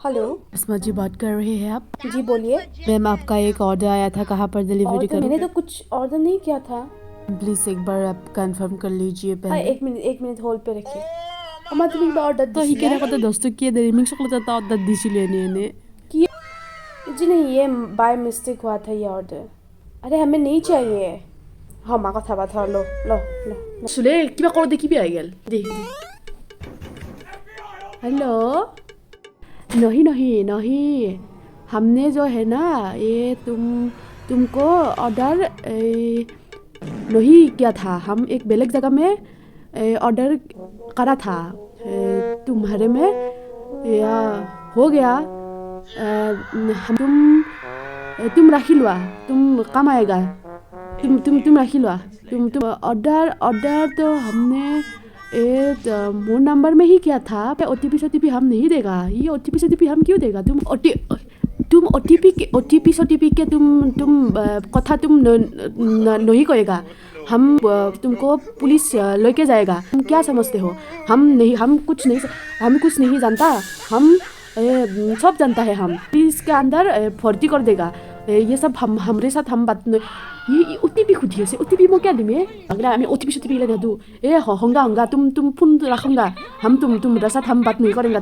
Hello. अस्मा जी बात कर रहे हैं आप? जी बोलिए। मैम आपका एक ऑर्डर आया था, कहाँ पर डिलीवरी ऑर्डर मैंने तो कुछ ऑर्डर नहीं किया था। प्लीज़ एक बार आप कंफर्म कर लीजिए हाँ, पहले। एक मिनट होल्ड पे रखिए। अम्मा तुम्हें एक ऑर्डर तो दिया हिकेरा को तो दोस्तों किए दे रिमिंग शकल जाता ऑर्डर दिसिले ने जी नहीं, ये बाय मिस्टेक हुआ था ये ऑर्डर। अरे हमें नहीं चाहिए। हाँ माँ কথা बात लो लो लो। আসলে কিবা করো দেখি আই গেল দে हेलो। नहीं नहीं नहीं, हमने जो है ना ये तुमको ऑर्डर नहीं किया था। हम एक बेलेग जगह में ऑर्डर करा था। तुम्हारे में या हो गया। तुम राखी लोआ, तुम काम आएगा। तुम राखी लोआ। तुम ऑर्डर ऑर्डर तो हमने मोर नंबर में ही किया था। ओटीपी हम नहीं देगा। ये ओटीपी हम क्यों देगा? तुम ओटीपी के तुम कथा तुम नहीं करेगा। हम तुमको पुलिस लेके जाएगा। तुम क्या समझते हो? हम कुछ नहीं जानता। हम सब जानता है। हम पुलिस के अंदर भर्ती कर देगा। ये सब हमारे साथ हम बात ये ओटीपी खुदी है। ओटीपी मैं क्या दूँ? अगला मैं ओटीपी लेना दूँ। हंगा तुम फोन रखूंगा। हम साथ हम बात नहीं करेंगे।